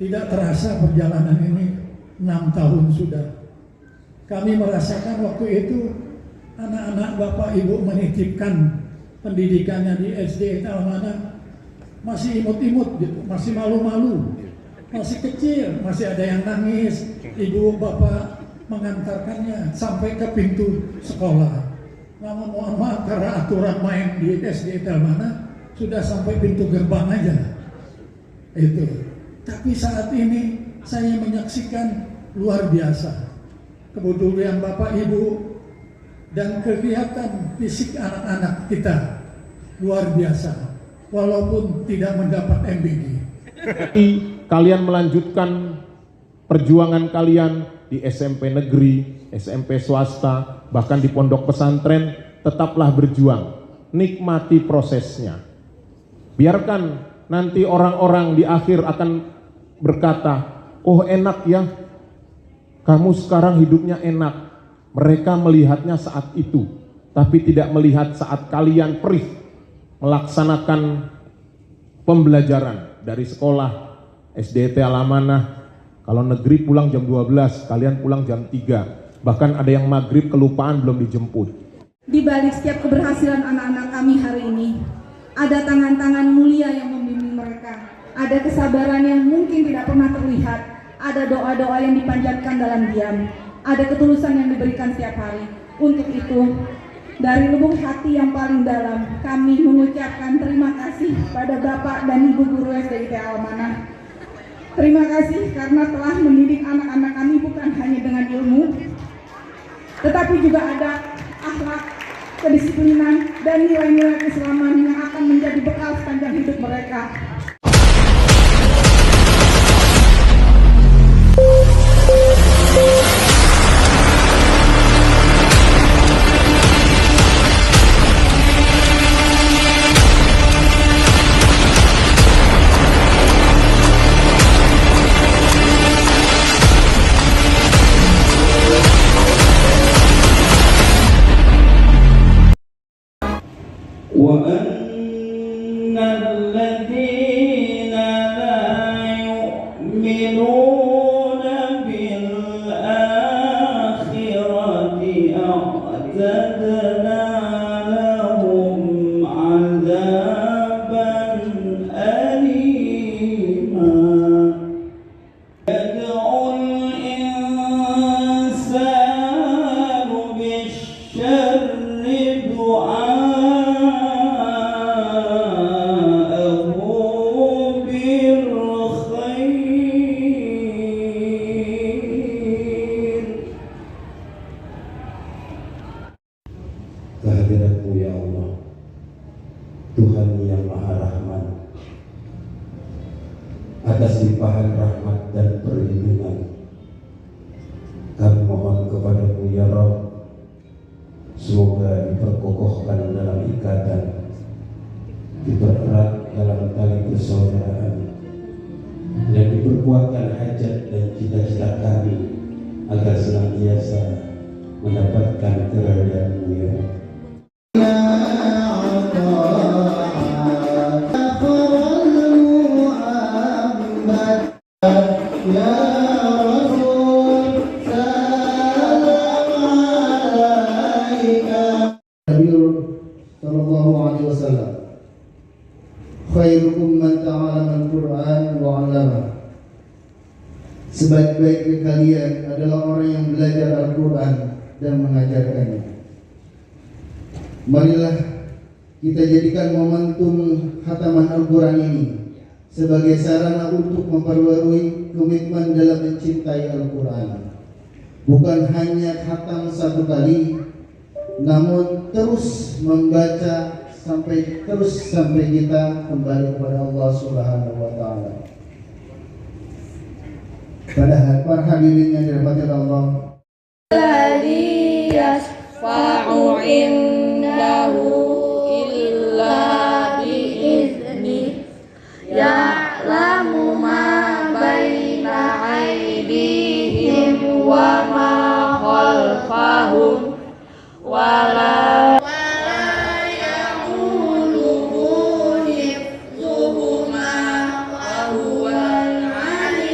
Tidak terasa perjalanan ini 6 tahun sudah. Kami merasakan waktu itu anak-anak Bapak Ibu menitipkan pendidikannya di SD Almanah masih imut-imut gitu, masih malu-malu, masih kecil, masih ada yang nangis. Ibu Bapak mengantarkannya sampai ke pintu sekolah. Namun mohon maaf karena aturan main di SD Almanah sudah sampai pintu gerbang aja. Itu. Tapi saat ini saya menyaksikan luar biasa kepedulian Bapak Ibu dan kegiatan fisik anak-anak kita luar biasa walaupun tidak mendapat MBG. Kalian melanjutkan perjuangan kalian di SMP negeri, SMP swasta, bahkan di pondok pesantren, tetaplah berjuang, nikmati prosesnya. Biarkan nanti orang-orang di akhir akan berkata, oh enak ya, kamu sekarang hidupnya enak. Mereka melihatnya saat itu, tapi tidak melihat saat kalian perih melaksanakan pembelajaran dari sekolah SDT Al-Amanah. Kalau negeri pulang jam 12, kalian pulang jam 3. Bahkan ada yang maghrib kelupaan belum dijemput. Di balik setiap keberhasilan anak-anak kami hari ini, ada tangan-tangan mulia yang membimbing mereka. Ada kesabaran yang mungkin tidak pernah terlihat. Ada doa-doa yang dipanjatkan dalam diam. Ada ketulusan yang diberikan setiap hari. Untuk itu, dari lubuk hati yang paling dalam, kami mengucapkan terima kasih pada Bapak dan Ibu Guru SDIT Al-Amanah. Terima kasih karena telah mendidik anak-anak kami bukan hanya dengan ilmu, tetapi juga ada akhlak, kedisiplinan, dan nilai-nilai keislaman yang akan menjadi bekal sepanjang hidup mereka. وَأَنَّ الَّذِينَ لَا يُؤْمِنُونَ بِالْآخِرَةِ أَعْتَدْنَا لَهُمْ عَذَابًا أَلِيمًا يَدْعُو الْإِنسَانُ بِالشَّرِّ Kehadirat-Mu ya Allah, Tuhan yang Maha Rahman, atas limpahan rahmat dan perlindungan, kami mohon kepada-Mu ya Rabb, semoga diperkokohkan dalam ikatan, dipererat dalam tali persaudaraan, dan diperkuatkan hajat dan cita-cita kami agar senantiasa mendapatkan keridhaan-Mu ya Rabb. Sallallahu alaihi wasallam, khairukum man ta'allama al-Qur'an wa 'allama. Sebaik-baik kalian adalah orang yang belajar Al-Qur'an dan mengajarkannya. Marilah kita jadikan momentum khataman Al-Qur'an ini sebagai sarana untuk memperbarui komitmen dalam mencintai Al-Qur'an. Bukan hanya khatam satu kali, namun terus membaca sampai kita kembali kepada Allah Subhanahu wa taala. Pada para hadirin yang dirahmati Allah, alladzi yasfa'u indahu illa bi'izni ya'lamu ma baina aydihim wa ma khalfahum wala ya'uluhu hifdzuhuma wa huwal 'aliyyul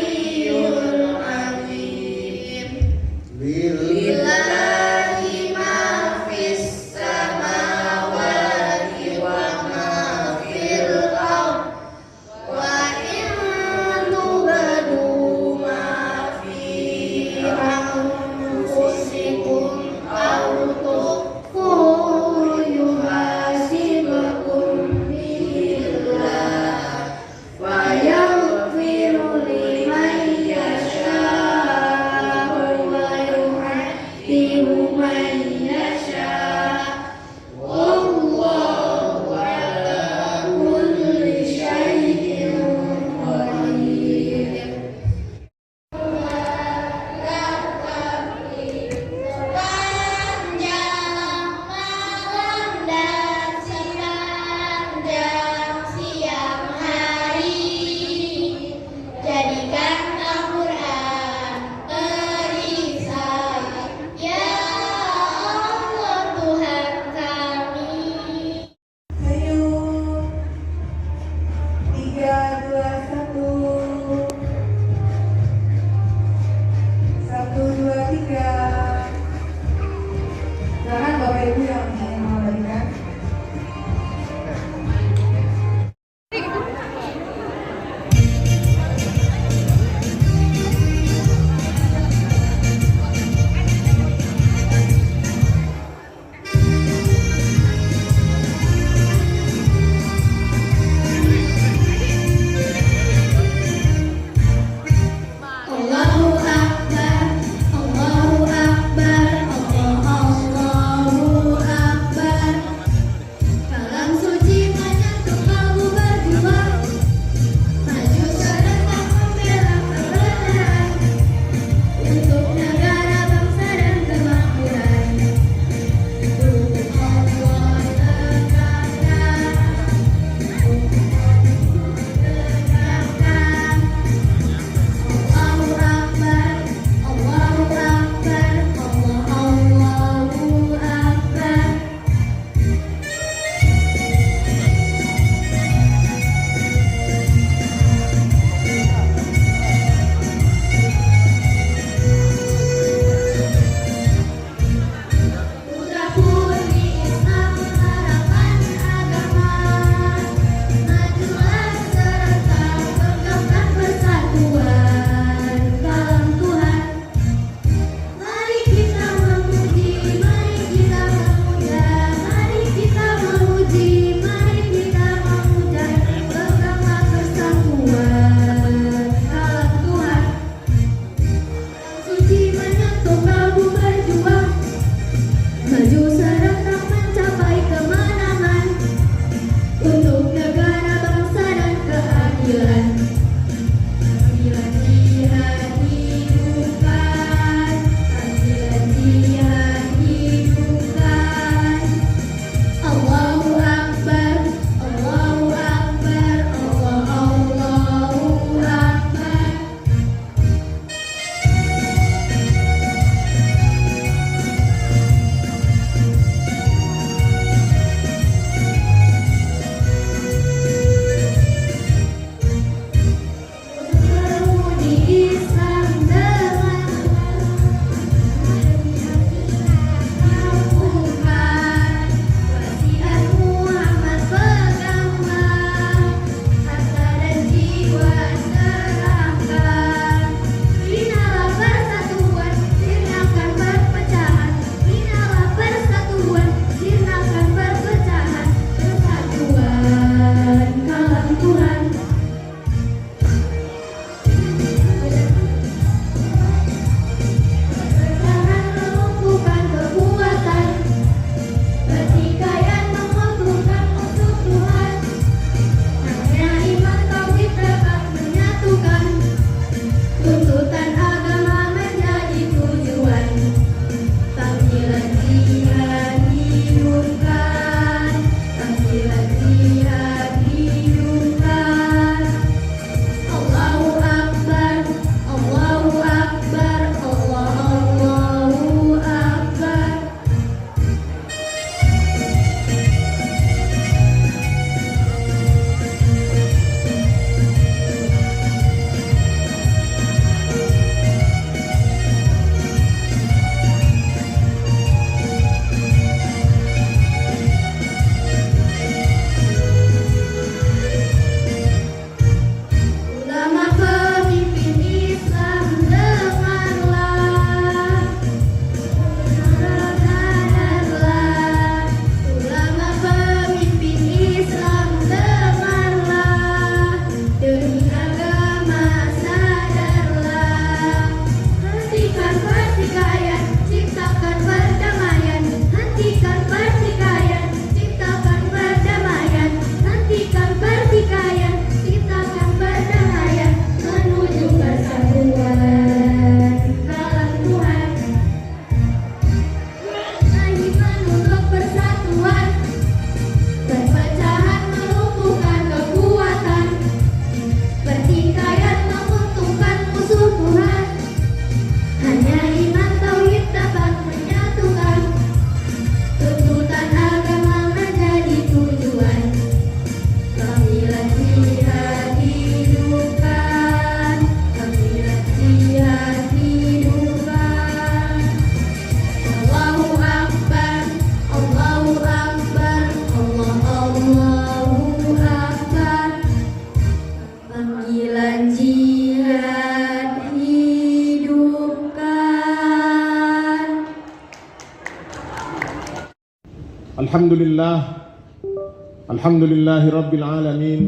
Alhamdulillahi Rabbil Alamin.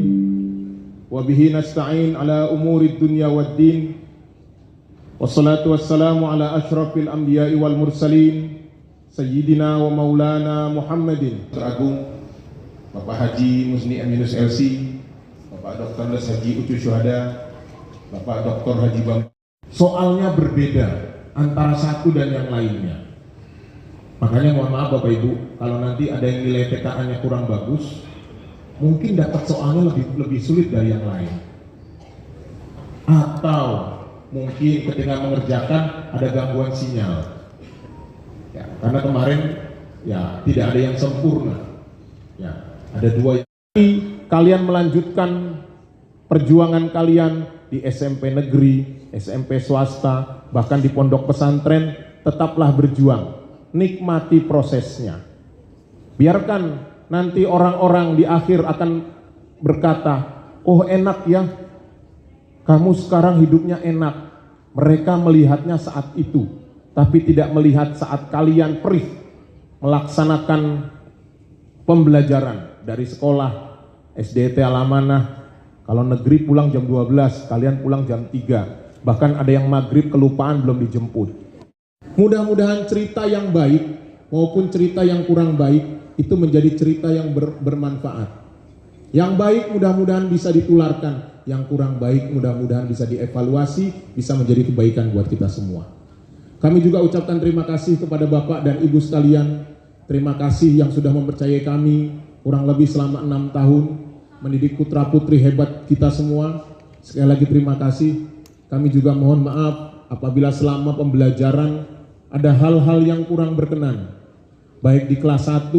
Wabihi nasta'in ala umuri dunya waddin. Wassalatu wassalamu ala ashrafil anbiya'i wal mursalin Sayyidina wa maulana Muhammadin. Teragung Bapak Haji Musni Aminus LC, Bapak Dr. Les Haji Ucu Syuhada, Bapak Dr. Haji Bang. Soalnya berbeda antara satu dan yang lainnya. Makanya mohon maaf Bapak Ibu, kalau nanti ada yang nilai TKA-nya kurang bagus, mungkin dapat soalnya lebih sulit dari yang lain. Atau mungkin ketika mengerjakan ada gangguan sinyal. Ya, karena kemarin ya tidak ada yang sempurna. Ya, ada dua yang kalian melanjutkan perjuangan kalian di SMP negeri, SMP swasta, bahkan di pondok pesantren, tetaplah berjuang. Nikmati prosesnya. Biarkan nanti orang-orang di akhir akan berkata, "Oh, enak ya. Kamu sekarang hidupnya enak." Mereka melihatnya saat itu, tapi tidak melihat saat kalian perih melaksanakan pembelajaran dari sekolah SDT Al-Amanah. Kalau negeri pulang jam 12, kalian pulang jam 3. Bahkan ada yang maghrib kelupaan belum dijemput. Mudah-mudahan cerita yang baik maupun cerita yang kurang baik itu menjadi cerita yang bermanfaat. Yang baik mudah-mudahan bisa ditularkan, yang kurang baik mudah-mudahan bisa dievaluasi, bisa menjadi kebaikan buat kita semua. Kami juga ucapkan terima kasih kepada Bapak dan Ibu sekalian. Terima kasih yang sudah mempercayai kami kurang lebih selama 6 tahun mendidik putra-putri hebat kita semua. Sekali lagi terima kasih. Kami juga mohon maaf apabila selama pembelajaran ada hal-hal yang kurang berkenan. Baik di kelas 1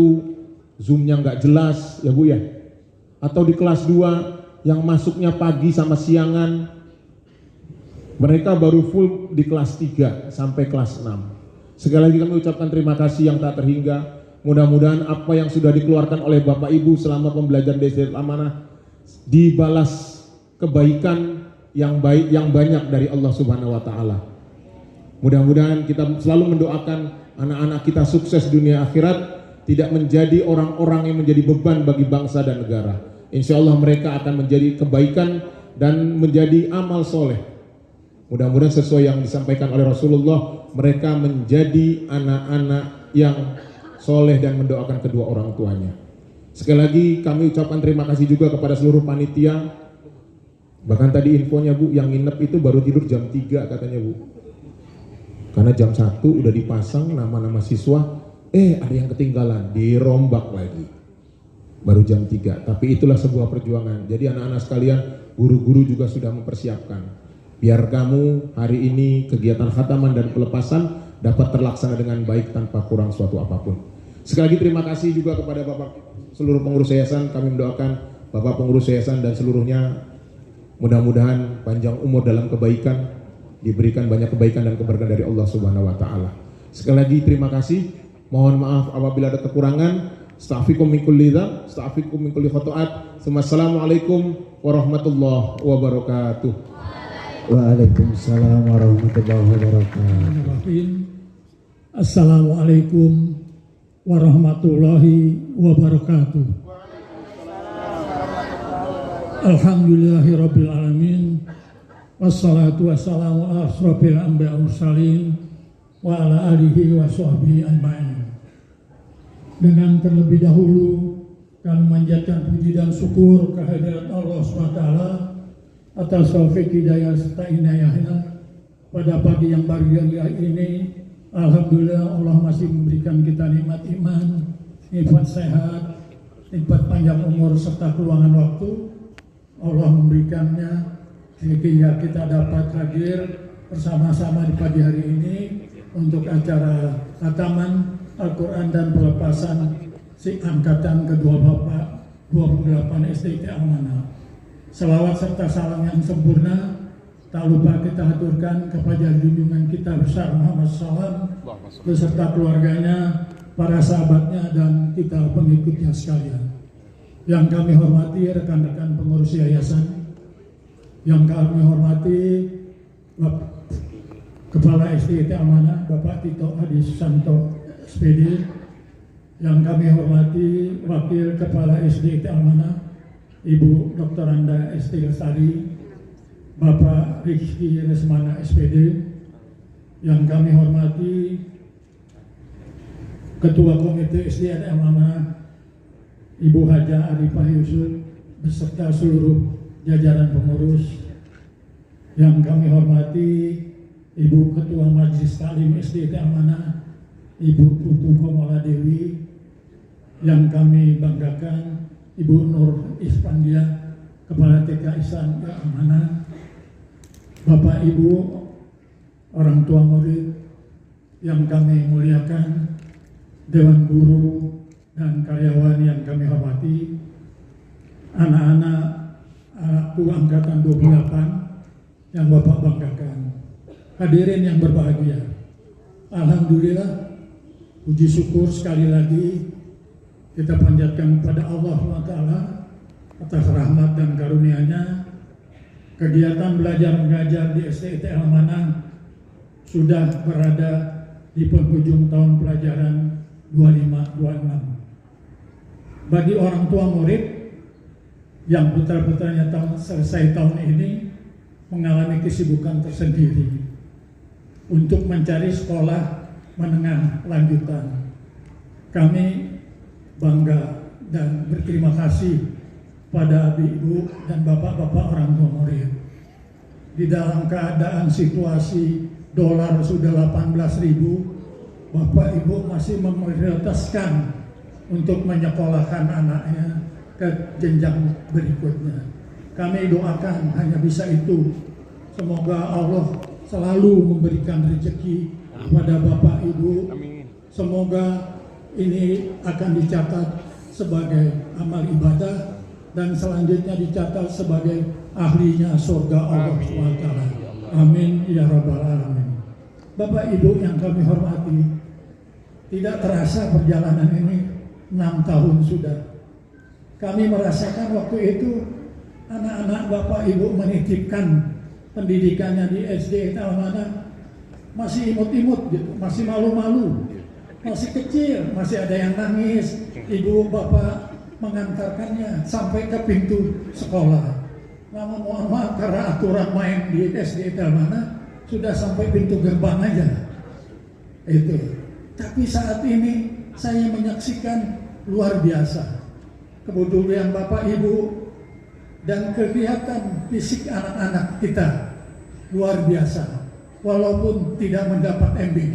Zoom-nya nggak jelas ya Bu ya. Atau di kelas 2 yang masuknya pagi sama siangan. Mereka baru full di kelas 3 sampai kelas 6. Sekali lagi kami ucapkan terima kasih yang tak terhingga. Mudah-mudahan apa yang sudah dikeluarkan oleh Bapak Ibu selama pembelajaran di SD Amanah dibalas kebaikan yang baik yang banyak dari Allah Subhanahu wa taala. Mudah-mudahan kita selalu mendoakan anak-anak kita sukses dunia akhirat, tidak menjadi orang-orang yang menjadi beban bagi bangsa dan negara. Insya Allah mereka akan menjadi kebaikan dan menjadi amal soleh. Mudah-mudahan sesuai yang disampaikan oleh Rasulullah, mereka menjadi anak-anak yang soleh dan mendoakan kedua orang tuanya. Sekali lagi kami ucapkan terima kasih juga kepada seluruh panitia. Bahkan tadi infonya Bu, yang nginep itu baru tidur jam 3 katanya Bu. Karena jam 1 udah dipasang nama-nama siswa, ada yang ketinggalan, dirombak lagi. Baru jam 3, tapi itulah sebuah perjuangan. Jadi anak-anak sekalian, guru-guru juga sudah mempersiapkan. Biar kamu hari ini kegiatan khataman dan pelepasan dapat terlaksana dengan baik tanpa kurang suatu apapun. Sekali lagi terima kasih juga kepada Bapak seluruh pengurus yayasan. Kami mendoakan Bapak pengurus yayasan dan seluruhnya mudah-mudahan panjang umur dalam kebaikan, diberikan banyak kebaikan dan keberkahan dari Allah Subhanahu wa taala. Sekali lagi terima kasih. Mohon maaf apabila ada kekurangan. Astaghfirukum min kulli dzamb, astaghfirukum min kulli khata'at. Assalamualaikum warahmatullahi wabarakatuh. Waalaikumsalam warahmatullahi wabarakatuh. Assalamualaikum warahmatullahi wabarakatuh. Alhamdulillahirabbil alamin. Wassalatu wassalamu ala asrofil anbiya mursalin wa ala alihi wa sahbihi ajmain. Dengan terlebih dahulu kami manjatkan puji dan syukur kehadirat Allah SWT atas taufik hidayah serta inayahnya pada pagi yang bahagia ini. Alhamdulillah Allah masih memberikan kita nikmat iman, nikmat sehat, nikmat panjang umur serta keluangan waktu. Allah memberikannya sehingga kita dapat hadir bersama-sama di pagi hari ini untuk acara khataman Al-Quran dan pelepasan si angkatan kedua Bapak 28 SDT Amanah. Selawat serta salam yang sempurna tak lupa kita haturkan kepada junjungan kita besar Muhammad SAW beserta keluarganya, para sahabatnya dan kita pengikutnya sekalian. Yang kami hormati rekan-rekan pengurus yayasan, yang kami hormati Kepala SDT Amanah Bapak Tito Adi Susanto SPD, Yang kami hormati Wakil Kepala SD Amanah Ibu Dr. Anda Esti Lestari, Bapak Rizky Resmana SPD. Yang kami hormati Ketua Komite SD Amanah Ibu Haja Arifah Yusuf beserta seluruh jajaran pengurus. Yang kami hormati Ibu Ketua Majelis Taklim SD Amanah Ibu Putu Komala Dewi. Yang kami banggakan Ibu Nur Ispandia, Kepala TK Ihsan Amanah, Bapak Ibu orang tua murid yang kami muliakan, Dewan Guru dan karyawan yang kami hormati, anak-anak anakku angkatan 28 yang Bapak banggakan, hadirin yang berbahagia. Alhamdulillah, puji syukur sekali lagi kita panjatkan kepada Allah SWT atas rahmat dan karunia-Nya. Kegiatan belajar mengajar di SDIT Amanah sudah berada di penghujung tahun pelajaran 25-26. Bagi orang tua murid yang putra-putranya selesai tahun ini mengalami kesibukan tersendiri untuk mencari sekolah menengah lanjutan. Kami bangga dan berterima kasih pada ibu dan bapak-bapak orang tua murid. Di dalam keadaan situasi dolar sudah 18.000, Bapak Ibu masih memprioritaskan untuk menyekolahkan anaknya ke jenjang berikutnya. Kami doakan hanya bisa itu. Semoga Allah selalu memberikan rezeki kepada Bapak Ibu. Semoga ini akan dicatat sebagai amal ibadah dan selanjutnya dicatat sebagai ahlinya surga Allah SWT. Amin ya rabbal alamin. Bapak Ibu yang kami hormati, tidak terasa perjalanan ini 6 tahun sudah. Kami merasakan waktu itu anak-anak Bapak Ibu menitipkan pendidikannya di SD Amanah masih imut-imut gitu, masih malu-malu, masih kecil, masih ada yang nangis. Ibu bapak mengantarkannya sampai ke pintu sekolah. Namun mohon maaf, karena aturan main di SD Amanah sudah sampai pintu gerbang aja. Itu. Tapi saat ini saya menyaksikan luar biasa kepedulian Bapak Ibu dan kegiatan fisik anak-anak kita luar biasa, walaupun tidak mendapat MBG.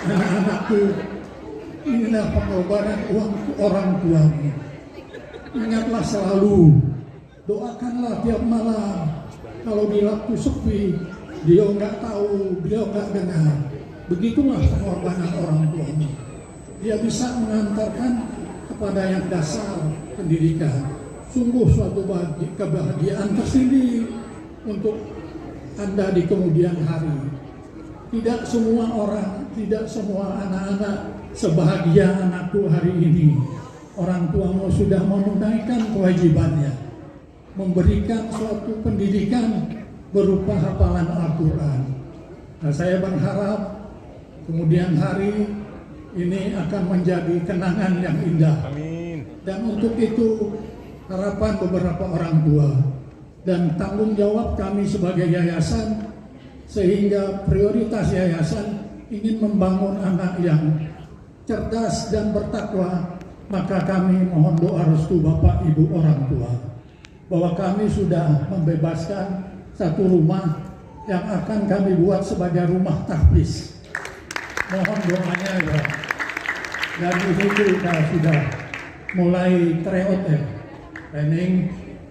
Anak-anakku, inilah pengorbanan uang orang tuamu. Ingatlah selalu, doakanlah tiap malam. Kalau di waktu sepi, dia nggak tahu, dia nggak dengar. Begitulah pengorbanan orang tuamu. Dia bisa mengantarkan kepada yang dasar pendidikan. Sungguh suatu kebahagiaan tersendiri untuk Anda di kemudian hari. Tidak semua orang, tidak semua anak-anak sebahagia anakku hari ini. Orang tuamu sudah menunaikan kewajibannya, memberikan suatu pendidikan berupa hafalan Al-Quran. Nah, saya berharap kemudian hari ini akan menjadi kenangan yang indah. Amin. Dan untuk itu harapan beberapa orang tua dan tanggung jawab kami sebagai yayasan, sehingga prioritas yayasan ingin membangun anak yang cerdas dan bertakwa, maka kami mohon doa restu Bapak Ibu orang tua bahwa kami sudah membebaskan satu rumah yang akan kami buat sebagai rumah tahfiz. Mohon doanya ya. Dan ini kita sudah mulai training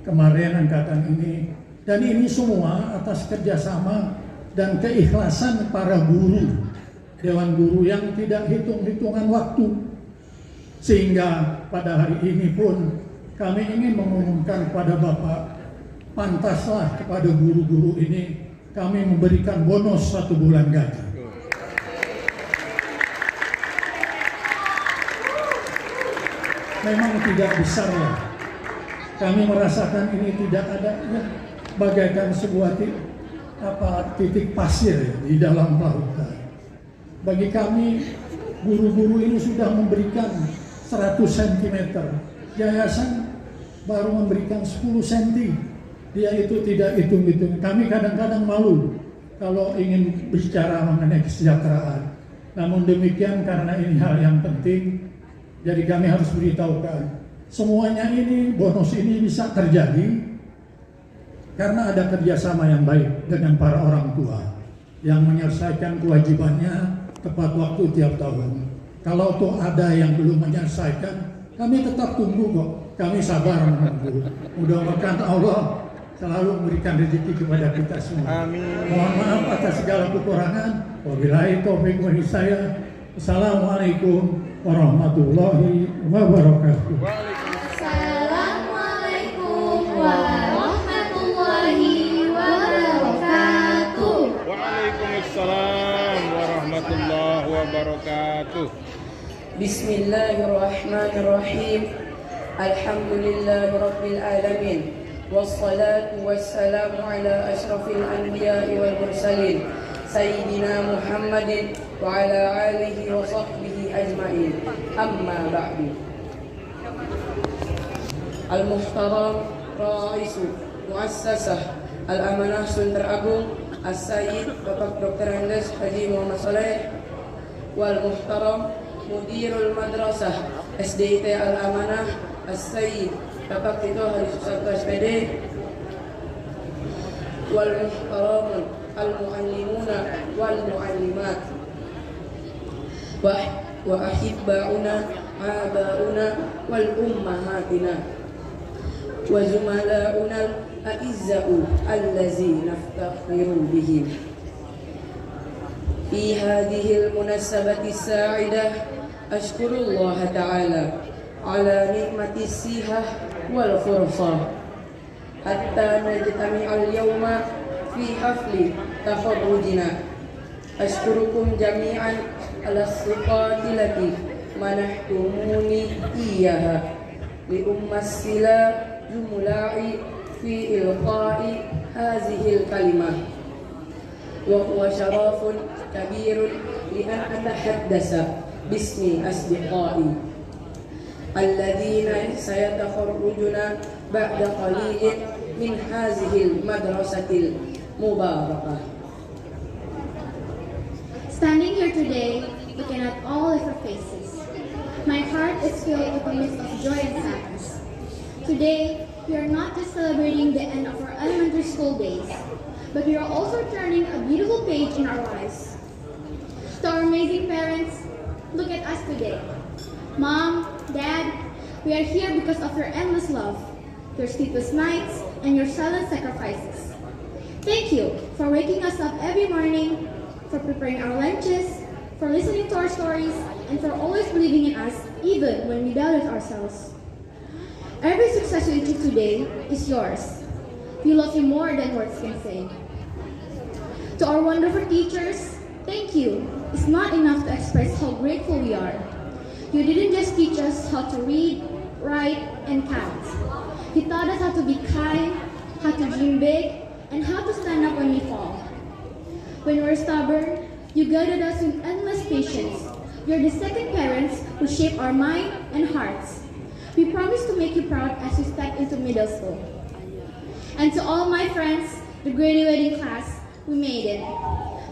kemarin angkatan ini, dan ini semua atas kerjasama dan keikhlasan para guru, dewan guru yang tidak hitung-hitungan waktu. Sehingga pada hari ini pun kami ingin mengumumkan kepada Bapak, pantaslah kepada guru-guru ini kami memberikan bonus 1 bulan gaji. Memang tidak besar ya. Kami merasakan ini tidak ada ya, bagaikan sebuah titik pasir ya, di dalam lautan. Bagi kami, guru-guru ini sudah memberikan 100 cm. Yayasan baru memberikan 10 cm. Dia itu tidak hitung-hitung. Kami kadang-kadang malu kalau ingin bicara mengenai kesejahteraan. Namun demikian karena ini hal yang penting, jadi kami harus beritahukan. Semuanya ini, bonus ini bisa terjadi karena ada kerjasama yang baik dengan para orang tua yang menyelesaikan kewajibannya tepat waktu tiap tahun. Kalau tuh ada yang belum menyelesaikan, kami tetap tunggu kok. Kami sabar menunggu. Mudah-mudahan Allah selalu memberikan rezeki kepada kita semua. Amin. Mohon maaf atas segala kekurangan. Wabillahi taufiq wal hidayah. Assalamualaikum warahmatullahi wabarakatuh. Assalamualaikum warahmatullahi wabarakatuh. Waalaikumsalam warahmatullahi wabarakatuh. Bismillahirrahmanirrahim. Alhamdulillahirabbil alamin. Wassalatu wassalamu ala asyrafil anbiya'i wal mursalin Sayyidina Muhammadin wa ala alihi wa sahbihi ajma'in. Amma ba'du. Al-Muhtaram Ra'isu Muassasah Al-Amanah Sunter Agung As-Sayyid Bapak Dr. Andes Haji Muhammad Saleh, wal Muhtaram Mudirul Madrasah SDIT Al-Amanah As-Sayyid Bapak Tito Haji Susarto SPD, wal Muhtaramun Al-Muallimuna wal Muallimat wa ahibba'una aba'una wal ummahatina wa zumala'una al-a'izza'u allazina naftakhiru bihim. Fi hadhihi al-munasabati as-sa'idah ashkurullah ta'ala ala ni'mati sihah wal fursa hatta najtami'al yawma fi hafli takharrujina. Ashkurukum jami'an ala siqati lati manahtumuni iyaha li ummassila jumla'i fi ilqa'i hazihil kalimah wa huwa syarafun kabirun li an atahaddasa bismi asdiqai alladhina sayatakharrujuna ba'da qalilin min hazihil madrasatil mubarakah. Standing here today, looking at all of your faces, my heart is filled with a mix of joy and sadness. Today, we are not just celebrating the end of our elementary school days, but we are also turning a beautiful page in our lives. To our amazing parents, look at us today. Mom, Dad, we are here because of your endless love, your sleepless nights, and your silent sacrifices. Thank you for waking us up every morning, for preparing our lunches, for listening to our stories, and for always believing in us even when we doubted ourselves. Every success you achieve today is yours. We love you more than words can say. To our wonderful teachers, thank you. It's not enough to express how grateful we are. You didn't just teach us how to read, write, and count. You taught us how to be kind, how to dream big, and how to stand up when we fall. When we're stubborn, you guided us with endless patience. You're the second parents who shape our mind and hearts. We promise to make you proud as you step into middle school. And to all my friends, the graduating class, we made it.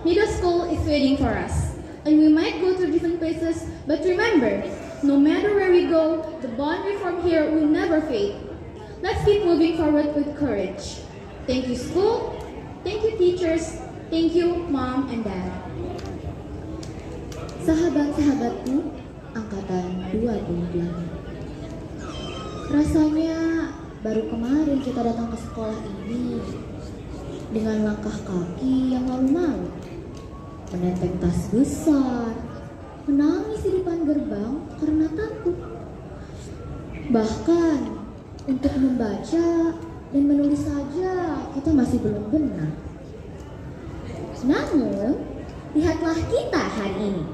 Middle school is waiting for us. And we might go to different places, but remember, no matter where we go, the bond we form here will never fade. Let's keep moving forward with courage. Thank you, school. Thank you, teachers. Thank you, Mom and Dad. Sahabat-sahabatku, angkatan 28. Rasanya baru kemarin kita datang ke sekolah ini dengan langkah kaki yang malu-malu, menenteng tas besar, menangis di depan gerbang karena takut. Bahkan untuk membaca dan menulis saja kita masih belum benar. Namun, lihatlah kita hari ini.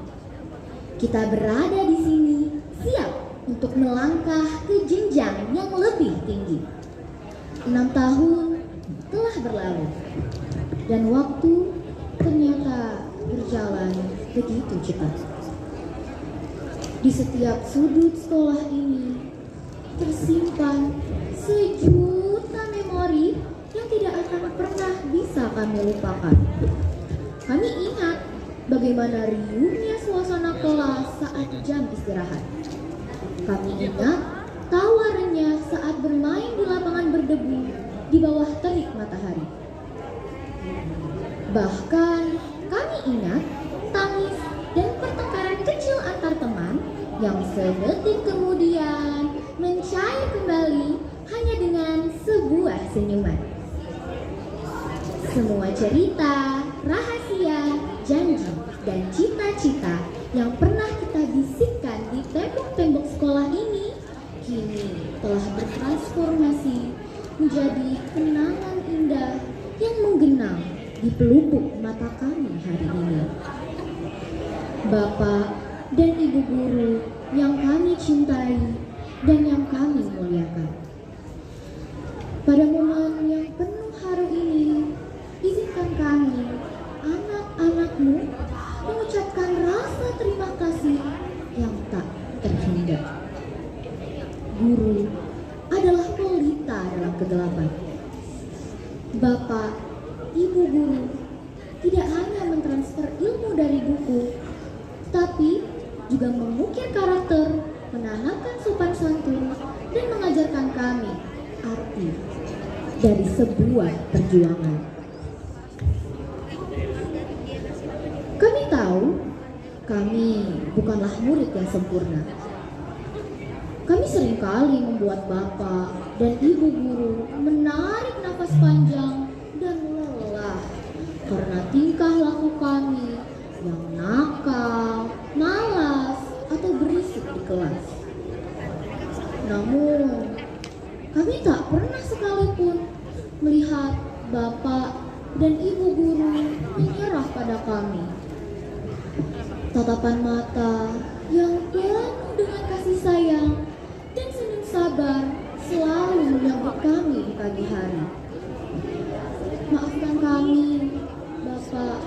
Kita berada di sini siap untuk melangkah ke jenjang yang lebih tinggi. 6 tahun telah berlalu. Dan waktu ternyata berjalan begitu cepat. Di setiap sudut sekolah ini tersimpan sejuta memori yang tidak akan pernah bisa kami lupakan. Kami ingat bagaimana riuhnya suasana kelas saat jam istirahat. Kami ingat tawa renyah saat bermain di lapangan berdebu di bawah terik matahari. Bahkan kami ingat tangis dan pertengkaran kecil antar teman yang sedetik kemudian mencair kembali hanya dengan sebuah senyuman. Semua cerita, rahasia, janji, dan cita-cita yang pernah kita bisikkan di tembok-tembok sekolah ini kini telah bertransformasi menjadi kenangan indah yang menggenang di pelupuk mata kami hari ini. Bapak dan Ibu guru yang kami cintai dan yang kami muliakan. Pada momen yang penuh haru ini, izinkan kami, anak-anakmu, mengucapkan rasa terima kasih yang tak terhingga. Guru adalah pelita dalam kegelapan. Bapak, Ibu guru tidak hanya mentransfer ilmu dari buku, tapi juga mengukir karakter, menanamkan sopan santun, dan mengajarkan kami arti dari sebuah perjuangan. Kami tahu kami bukanlah murid yang sempurna. Kami seringkali membuat Bapak dan Ibu guru menarik nafas panjang dan lelah karena tingkah laku kami yang nakal, malas, atau berisik di kelas. Namun, kami tak pernah sekalipun melihat Bapak dan Ibu guru menyerah pada kami. Tatapan mata yang penuh dengan kasih sayang dan senyum sabar selalu menyambut kami di pagi hari. Maafkan kami, Bapak,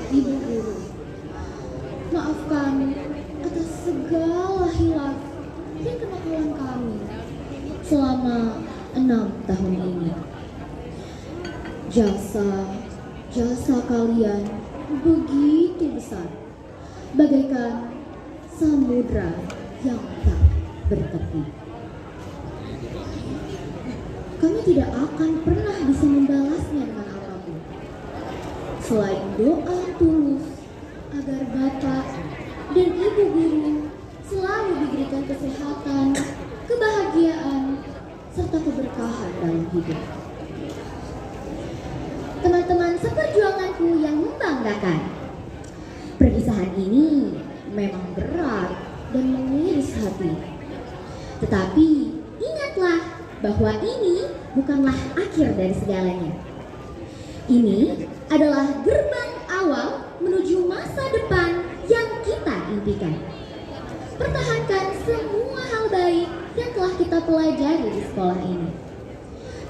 Ibu guru. Maafkan atas segala hilaf dan kenakalan kami selama 6 tahun ini. Jasa kalian begitu besar, bagaikan samudra yang tak bertepi. Kami tidak akan pernah bisa membalasnya dengan apapun selain doa tulus agar Bapak dan Ibu guru selalu diberikan kesehatan, kebahagiaan, serta keberkahan dalam hidup. Teman-teman seperjuanganku yang membanggakan, perpisahan ini memang berat dan mengiris hati. Tetapi ingatlah bahwa ini bukanlah akhir dari segalanya. Ini adalah gerbang awal menuju masa depan yang kita impikan. Pertahankan semua hal baik yang telah kita pelajari di sekolah ini.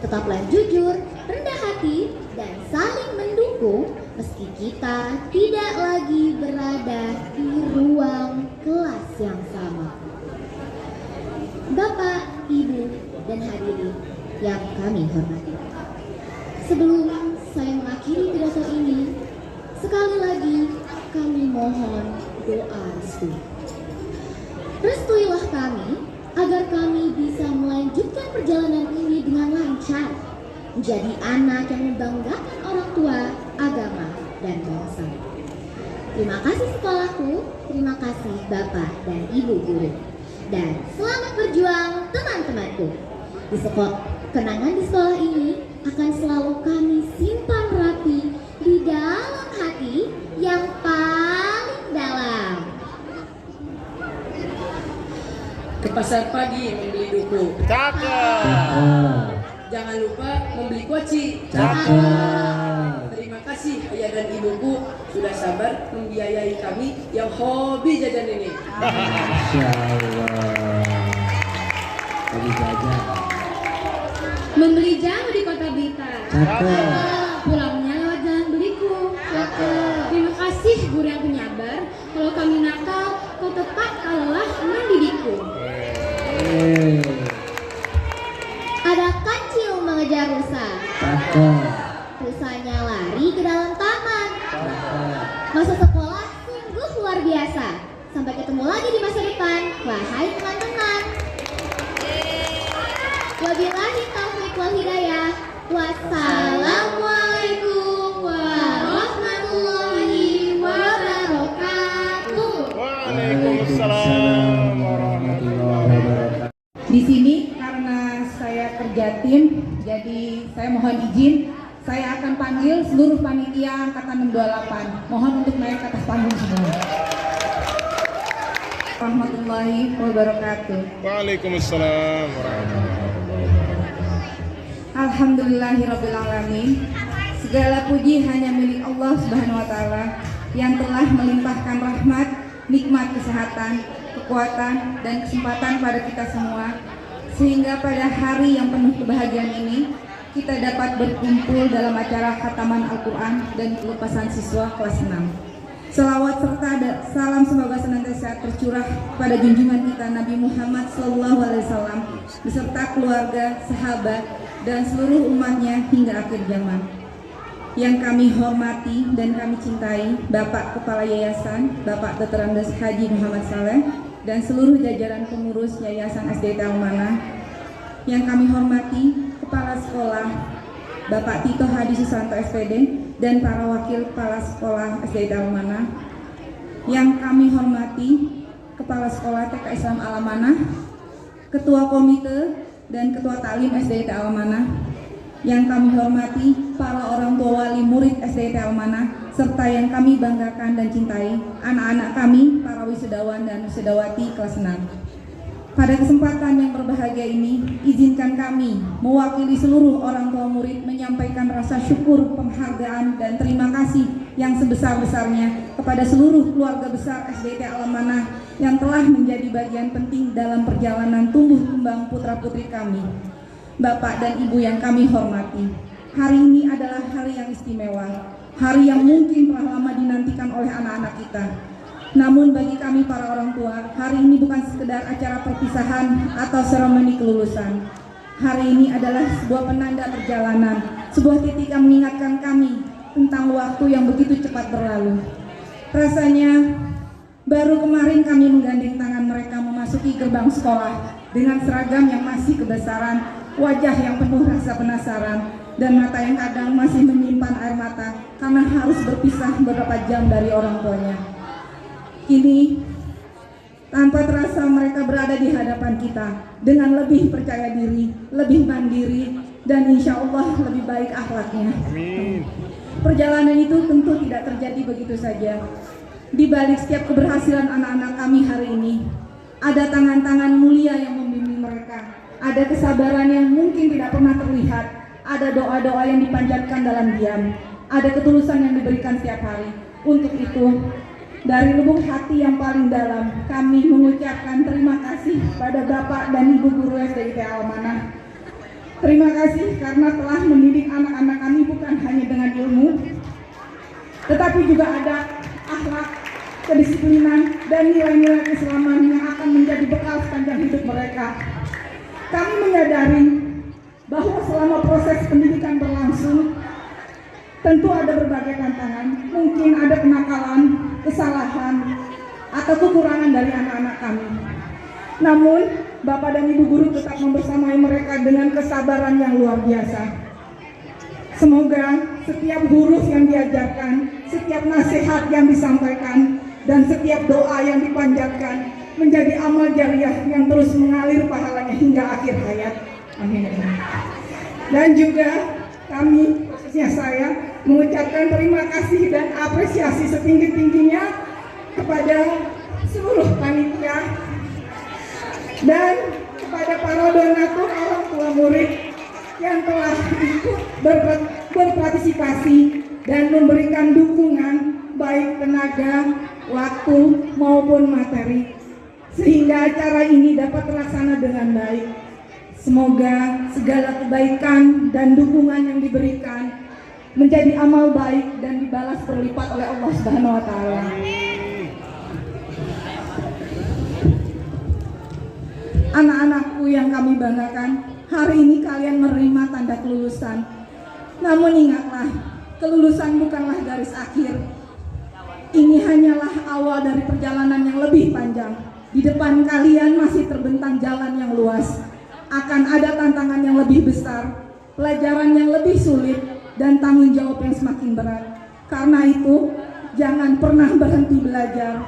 Tetaplah jujur, rendah hati, dan saling mendukung meski kita tidak lagi berada di ruang kelas yang sama. Bapak, Ibu, dan hadirin yang kami hormati, sebelum saya mengakhiri pidato ini, sekali lagi kami mohon doa restu. Restuilah kami agar kami bisa melanjutkan perjalanan ini dengan lancar, menjadi anak yang membanggakan orang tua, agama, dan bangsa. Terima kasih sekolahku, terima kasih Bapak dan Ibu guru, dan selamat berjuang teman-temanku. Kenangan di sekolah ini akan selalu kami simpan rapi di dalam hati yang paling dalam. Ke pasar pagi membeli duku. Cakep. Jangan lupa membeli kuaci. Cakep. Terima kasih ayah dan ibuku sudah sabar membiayai kami yang hobi jajan ini. Masya Allah. Tadi jajan. Membeli jamu di Kota Blitar. Cakep. Pulangnya lewat jalan beli walau kami nakal, kau tetap kalah mendidikku. Ada kancil mengejar rusa. Rusanya lari ke dalam taman. Masa sekolah sungguh luar biasa. Sampai ketemu lagi di masa depan, wahai teman-teman. Wabillahi taufiq wal hidayah. Wassalamualaikum warahmatullahi wabarakatuh. Waalaikumsalam warahmatullahi wabarakatuh. Di sini karena saya kerja tim, jadi saya mohon izin, saya akan panggil seluruh panitia angkatan 628. Mohon untuk naik ke atas panggung semua. Warahmatullahi wabarakatuh. Waalaikumsalam warahmatullahi wabarakatuh. Alhamdulillahirrabbilalamin. Segala puji hanya milik Allah Subhanahu wa Ta'ala yang telah melimpahkan rahmat, nikmat kesehatan, kekuatan, dan kesempatan pada kita semua, sehingga pada hari yang penuh kebahagiaan ini kita dapat berkumpul dalam acara khataman Al-Quran dan pelepasan siswa kelas 6. Selawat serta salam semoga senantiasa tercurah pada junjungan kita Nabi Muhammad SAW beserta keluarga, sahabat, dan seluruh umatnya hingga akhir zaman. Yang kami hormati dan kami cintai Bapak Kepala Yayasan, Bapak Dr. Andes Haji Muhammad Saleh, dan seluruh jajaran pengurus Yayasan SDIT Al-Amanah. Yang kami hormati Kepala Sekolah Bapak Tito Hadi Susanto SPD dan para wakil kepala sekolah SDIT Al-Amanah. Yang kami hormati Kepala Sekolah TK Islam Al-Amanah, Ketua Komite dan Ketua Taklim SDIT Al-Amanah. Yang kami hormati para orang tua wali murid SDIT Al-Amanah, serta yang kami banggakan dan cintai anak-anak kami, para wisudawan dan wisudawati kelas 6. Pada kesempatan yang berbahagia ini, izinkan kami mewakili seluruh orang tua murid menyampaikan rasa syukur, penghargaan, dan terima kasih yang sebesar-besarnya kepada seluruh keluarga besar SDIT Al-Amanah yang telah menjadi bagian penting dalam perjalanan tumbuh kembang putra-putri kami. Bapak dan Ibu yang kami hormati, hari ini adalah hari yang istimewa, hari yang mungkin telah lama dinantikan oleh anak-anak kita. Namun bagi kami para orang tua, hari ini bukan sekedar acara perpisahan atau seremoni kelulusan. Hari ini adalah sebuah penanda perjalanan, sebuah titik yang mengingatkan kami tentang waktu yang begitu cepat berlalu. Rasanya baru kemarin kami menggandeng tangan mereka memasuki gerbang sekolah dengan seragam yang masih kebesaran, wajah yang penuh rasa penasaran, dan mata yang kadang masih menyimpan air mata karena harus berpisah beberapa jam dari orang tuanya. Kini, tanpa terasa mereka berada di hadapan kita dengan lebih percaya diri, lebih mandiri, dan insya Allah lebih baik akhlaknya. Amin. Perjalanan itu tentu tidak terjadi begitu saja. Di balik setiap keberhasilan anak-anak kami hari ini, ada tangan-tangan mulia yang membimbing mereka, ada kesabaran yang mungkin tidak pernah terlihat, ada doa-doa yang dipanjatkan dalam diam, ada ketulusan yang diberikan setiap hari. Untuk itu, dari lubuk hati yang paling dalam, kami mengucapkan terima kasih pada Bapak dan Ibu Guru SDIT Al-Amanah. Terima kasih karena telah mendidik anak-anak kami bukan hanya dengan ilmu, tetapi juga ada akhlak, kedisiplinan, dan nilai-nilai keislaman yang akan menjadi bekal sepanjang hidup mereka. Kami menyadari bahwa selama proses pendidikan berlangsung, tentu ada berbagai tantangan, mungkin ada kenakalan, kesalahan, atau kekurangan dari anak-anak kami. Namun, Bapak dan Ibu Guru tetap membersamai mereka dengan kesabaran yang luar biasa. Semoga setiap huruf yang diajarkan, setiap nasihat yang disampaikan, dan setiap doa yang dipanjatkan menjadi amal jariah yang terus mengalir pahalanya hingga akhir hayat. Amin. Dan juga kami, khususnya saya, mengucapkan terima kasih dan apresiasi setinggi-tingginya kepada seluruh panitia dan kepada para donatur orang tua murid yang telah ikut berpartisipasi dan memberikan dukungan baik tenaga, waktu maupun materi sehingga acara ini dapat terlaksana dengan baik. Semoga segala kebaikan dan dukungan yang diberikan menjadi amal baik dan dibalas berlipat oleh Allah Subhanahu wa Ta'ala. Anak-anakku yang kami banggakan, hari ini kalian menerima tanda kelulusan. Namun ingatlah, kelulusan bukanlah garis akhir. Ini hanyalah awal dari perjalanan yang lebih panjang. Di depan kalian masih terbentang jalan yang luas. Akan ada tantangan yang lebih besar, pelajaran yang lebih sulit, dan tanggung jawab yang semakin berat. Karena itu, jangan pernah berhenti belajar.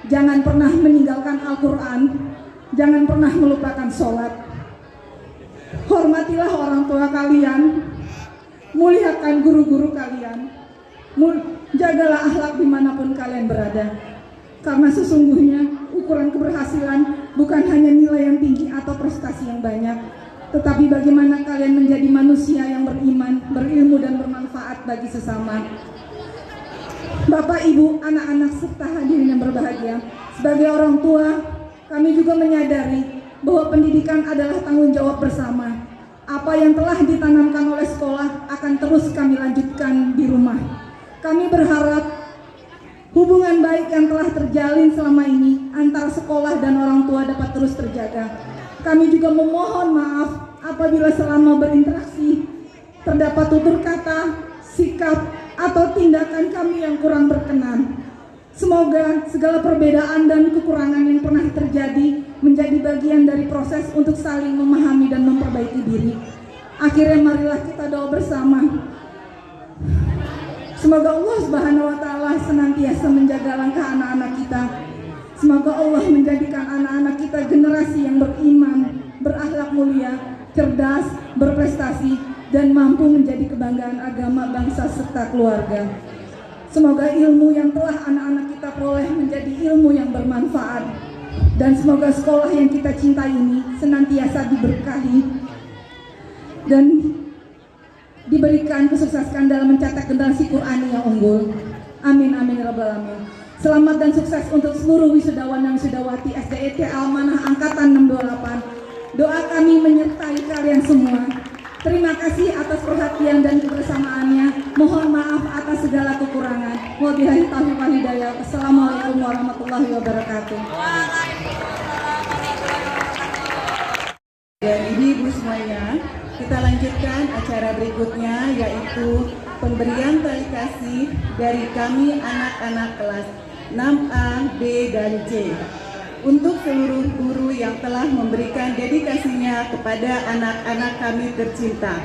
Jangan pernah meninggalkan Al-Quran. Jangan pernah melupakan sholat. Hormatilah orang tua kalian. Muliakan guru-guru kalian. Jagalah akhlak dimanapun kalian berada. Karena sesungguhnya ukuran keberhasilan bukan hanya nilai yang tinggi atau prestasi yang banyak, tetapi bagaimana kalian menjadi manusia yang beriman, berilmu, dan bermanfaat bagi sesama. Bapak, Ibu, anak-anak, serta hadirin yang berbahagia, sebagai orang tua, kami juga menyadari bahwa pendidikan adalah tanggung jawab bersama. Apa yang telah ditanamkan oleh sekolah akan terus kami lanjutkan di rumah. Kami berharap hubungan baik yang telah terjalin selama ini antara sekolah dan orang tua dapat terus terjaga. Kami juga memohon maaf apabila selama berinteraksi terdapat tutur kata, sikap, atau tindakan kami yang kurang berkenan. Semoga segala perbedaan dan kekurangan yang pernah terjadi menjadi bagian dari proses untuk saling memahami dan memperbaiki diri. Akhirnya marilah kita doa bersama. Semoga Allah Subhanahu wa Ta'ala senantiasa menjaga langkah anak-anak kita. Semoga Allah menjadikan anak-anak kita generasi yang beriman, berakhlak mulia, cerdas, berprestasi, dan mampu menjadi kebanggaan agama, bangsa, serta keluarga. Semoga ilmu yang telah anak-anak kita peroleh menjadi ilmu yang bermanfaat. Dan semoga sekolah yang kita cintai ini senantiasa diberkahi dan diberikan kesuksesan dalam mencetak generasi Qur'ani yang unggul. Amin, amin, ya rabbal alamin. Selamat dan sukses untuk seluruh wisudawan dan wisudawati SDET Amanah Angkatan 628. Doa kami menyertai kalian semua. Terima kasih atas perhatian dan kebersamaannya. Mohon maaf atas segala kekurangan. Wabillahi taufiq wal hidayah. Assalamualaikum warahmatullahi wabarakatuh. Dan ibu-ibu semuanya, kita lanjutkan acara berikutnya, yaitu pemberian tali kasih dari kami anak-anak kelas 6A, B, dan C untuk seluruh guru yang telah memberikan dedikasinya kepada anak-anak kami tercinta.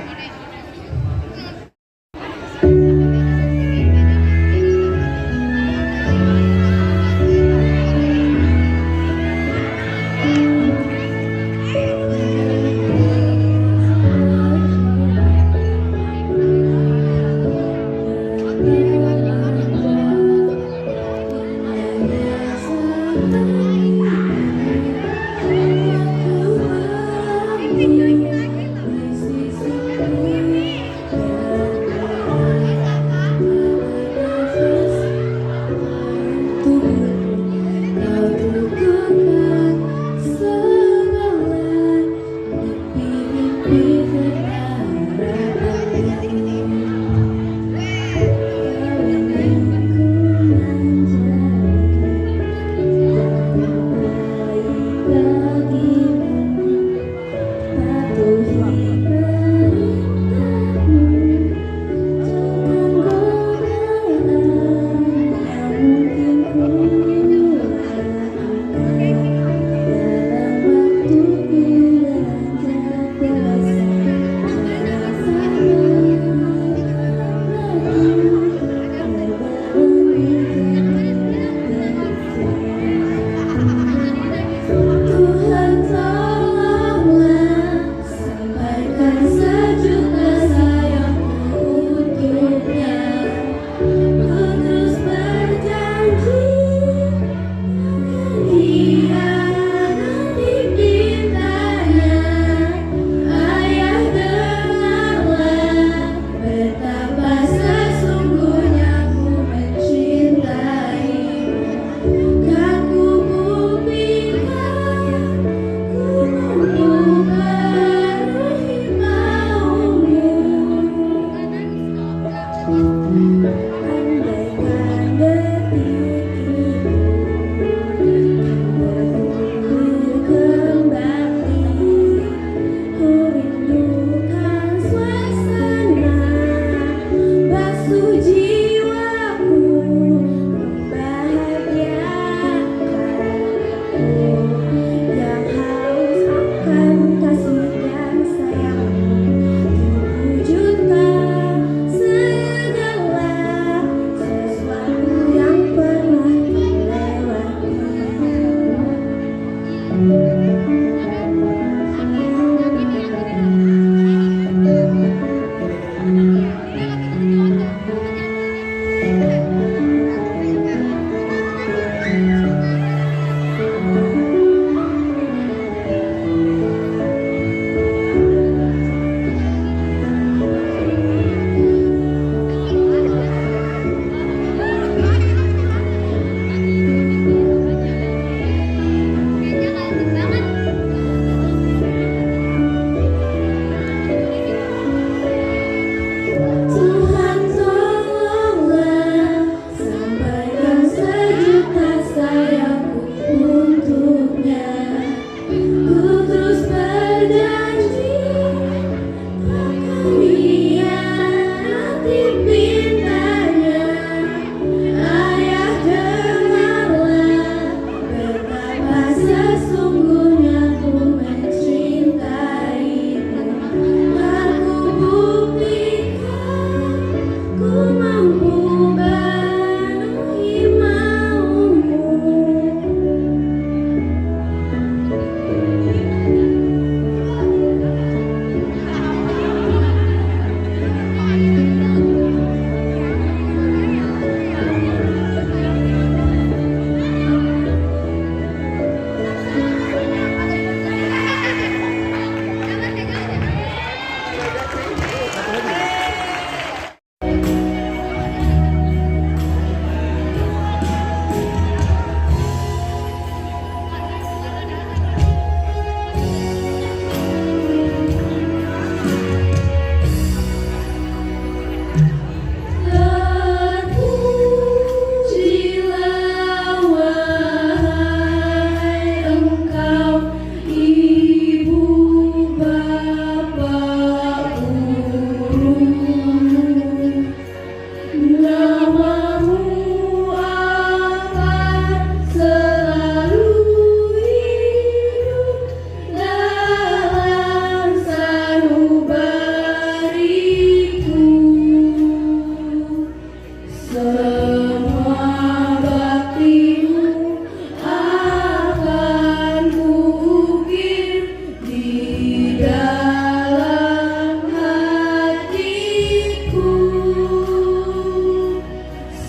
dalam hatiku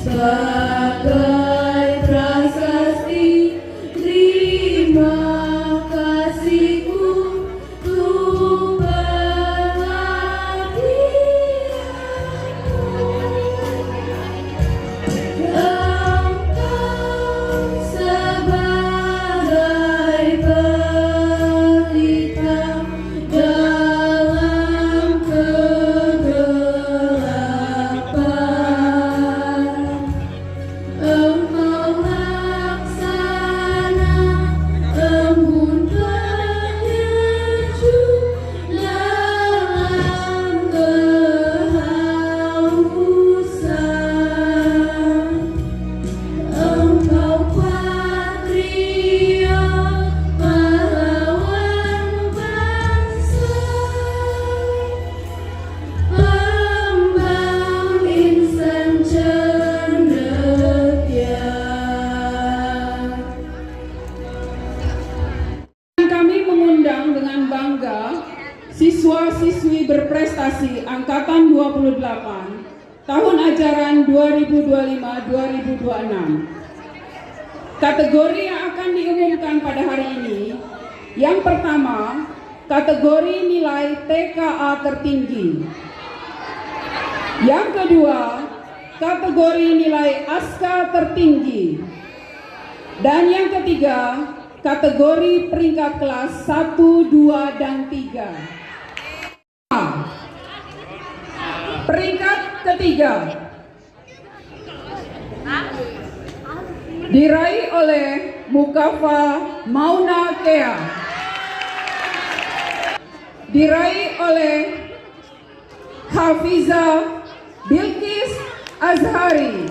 sebagai prasasti terima kasihku untuk siswa-siswi berprestasi Angkatan 28 tahun ajaran 2025-2026. Kategori yang akan diumumkan pada hari ini, yang pertama, kategori nilai TKA tertinggi. Yang kedua, kategori nilai ASKA tertinggi. Dan yang ketiga, kategori peringkat kelas 1, 2, dan 3. Peringkat ketiga diraih oleh Mukafa Mauna Kea, diraih oleh Hafiza Bilkis Azhari.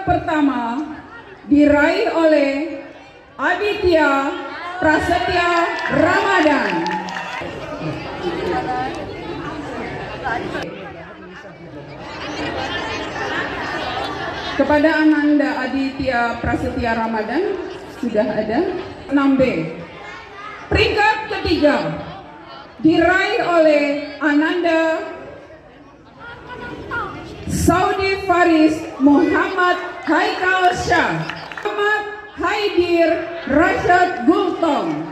Pertama diraih oleh Aditya Prasetya Ramadan. Kepada Ananda Aditya Prasetya Ramadan sudah ada 6B. Peringkat ketiga diraih oleh Ananda Saudi Faris Muhammad Haikal Shah, Muhammad Haidir Rashad Gultom.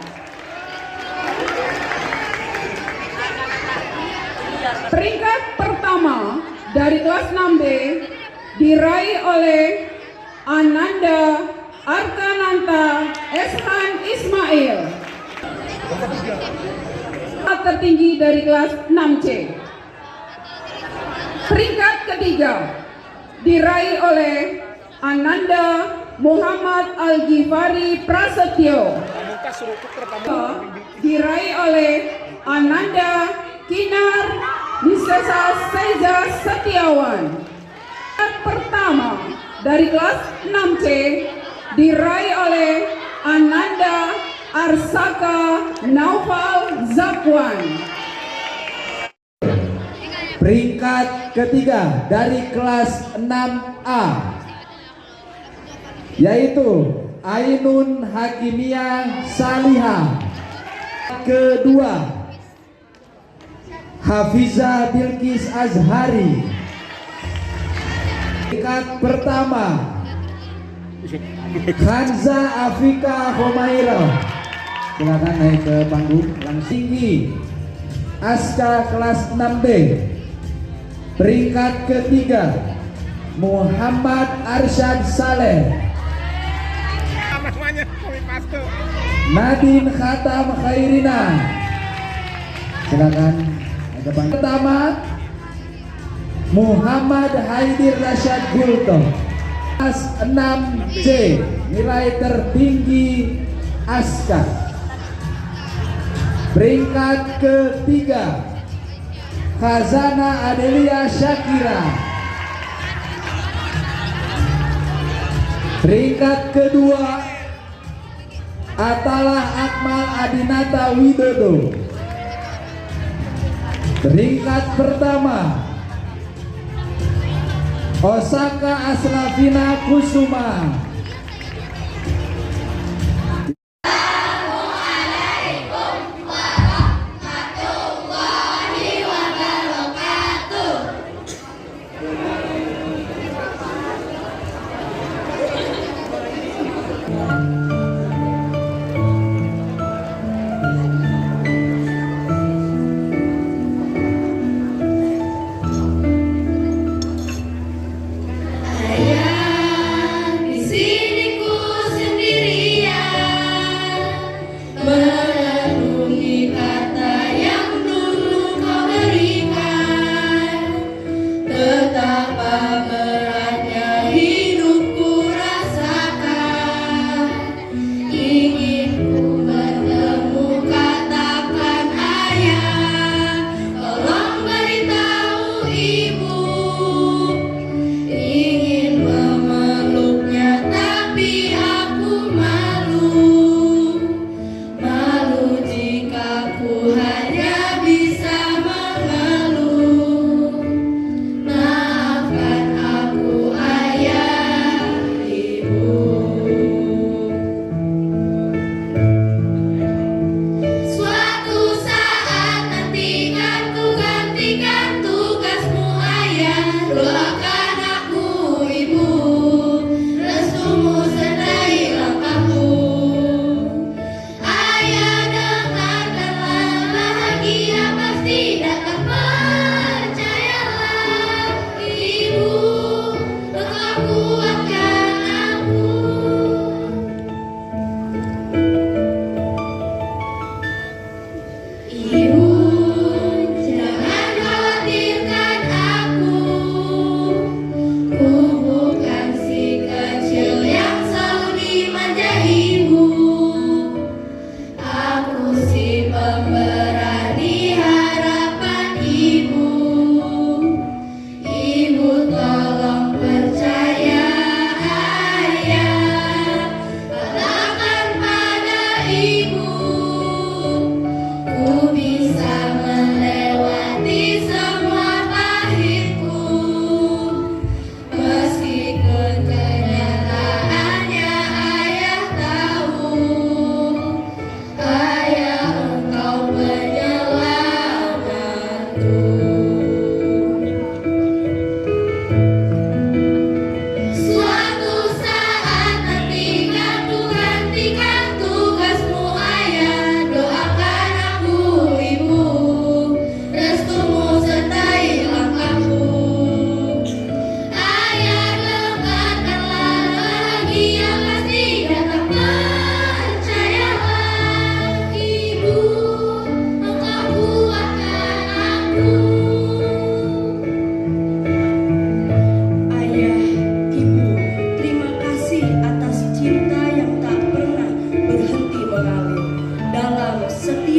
Peringkat pertama dari kelas 6B diraih oleh Ananda Arkananta Eshan Ismail. Tertinggi dari kelas 6C. Peringkat ketiga diraih oleh Ananda Muhammad Al-Ghifari Prasetyo. Diraih oleh Ananda Kinar Nisesa Seza Setiawan. Pertama dari kelas 6C diraih oleh Ananda Arsaka Naufal Zakwan. Peringkat ketiga dari kelas 6A yaitu Ainun Hakimiyah Salihah. Kedua, Hafiza Bilkis Azhari. Peringkat pertama, Hanza Afika Homaira. Silakan naik ke panggung. Yang tinggi ASKA kelas 6B. Peringkat ketiga, Muhammad Arsyad Saleh. Nadine Khatam Khairina. Silakan. Pertama, Muhammad Haidir Rashad Gultom. Kelas 6C, nilai tertinggi ASKA. Peringkat ketiga, Khazana Adelia Shakira. Peringkat kedua, Atalah Akmal Adinata Widodo. Peringkat pertama, Osaka Aslafina Kusuma.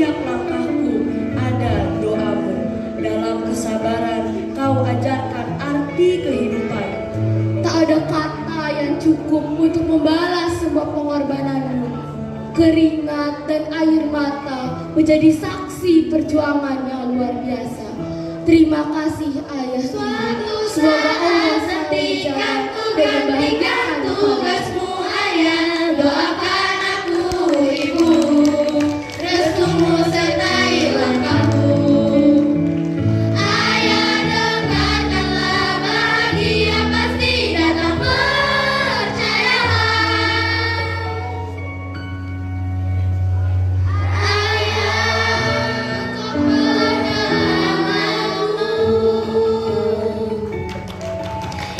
setiap langkahku ada doamu. Dalam kesabaran kau ajarkan arti kehidupan. Tak ada kata yang cukup untuk membalas semua pengorbananmu. Keringat dan air mata menjadi saksi perjuangan yang luar biasa. Terima kasih ayah. Semoga Allah setia dan membahagiakan tugasmu ayah. Doakan aku ibu, restumu sertai langkahmu. Ayah dengarkanlah, bahagia pasti datang, percayalah. Ayah, kau penyelamatku.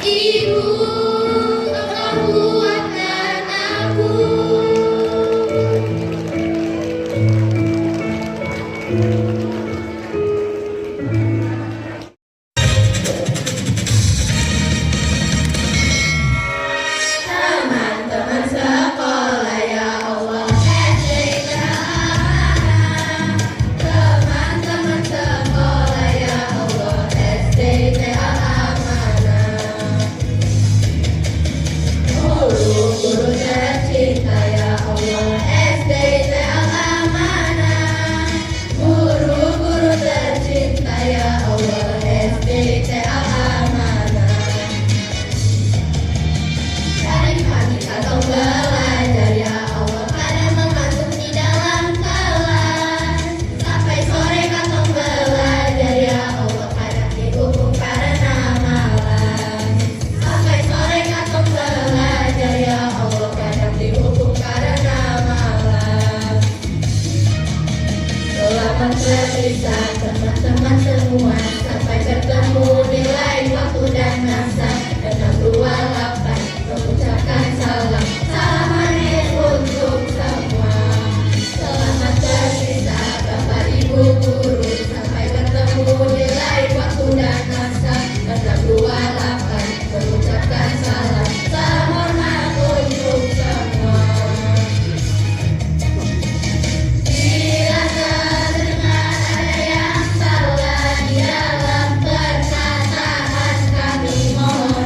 Ibu, engkau kuatkan aku. Teman-teman sekolah ya Allah, SD amanah. Teman-teman sekolah ya Allah, SD amanah. Guru-guru tercinta ya Allah, SD amanah. Guru-guru tercinta ya Allah, SD amanah. Dari pagi kau belajar ya Allah, kadang mengantuk di dalam kelas. Sampai sore kau belajar ya Allah, kadang dihukum karena malas. Sampai sore kau belajar ya Allah, kadang dihukum karena malas. Selamat berpisah teman-teman semua, sampai bertemu di lain waktu dan masa. 628 mengucapkan salam, salam hari untuk semua. Selamat berpisah Bapak Ibu guru, sampai bertemu di lain waktu dan masa. 628 mengucapkan salam, salam hormat untuk semua. Bila terdengar ada yang salah di dalam perkataan kami mohon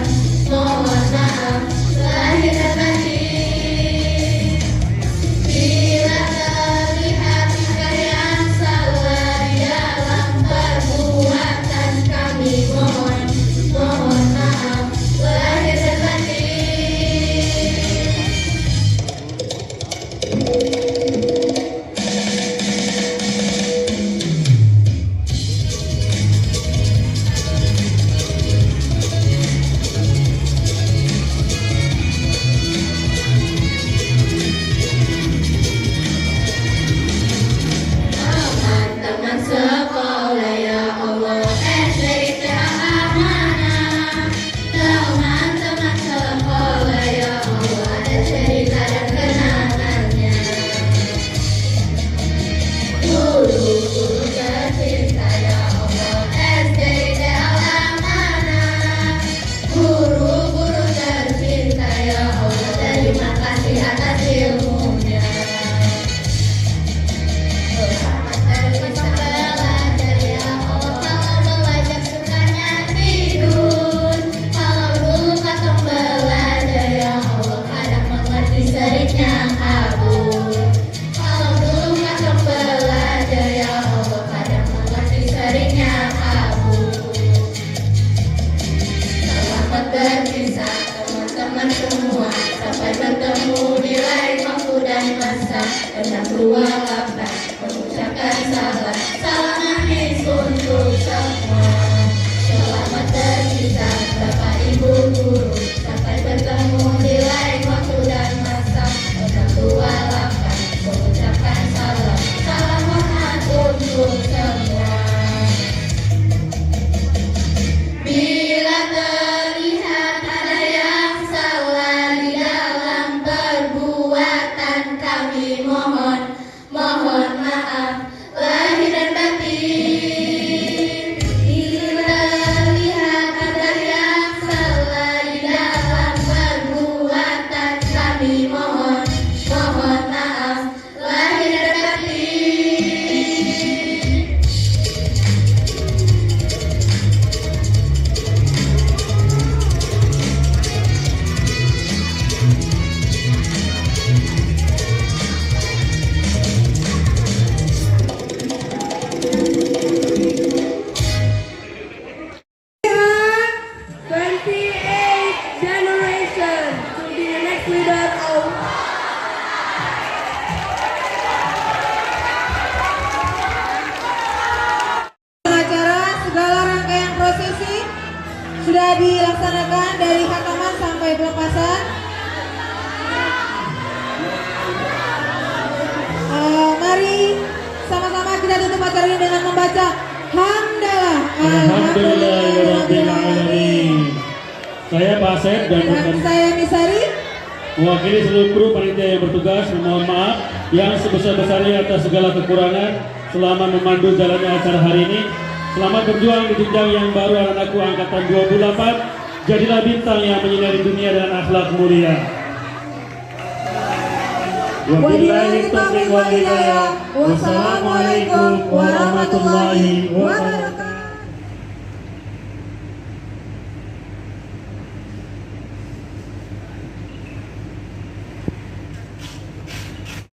sudah dilaksanakan dari khataman sampai pelepasan. Mari sama-sama kita tutup acara ini dengan membaca Hamdalah. Alhamdulillahirabbil alamin. Saya Pak Asep dan saya Misari mewakili seluruh kru panitia yang bertugas memohon maaf yang sebesar-besarnya atas segala kekurangan selama memandu jalannya acara hari ini. Selamat berjuang di jenjang yang baru anak-anakku angkatan 28. Jadilah bintang yang menyinari dunia dengan akhlak mulia. Wabillahi taufiq wal hidayah. Wassalamualaikum warahmatullahi wabarakatuh.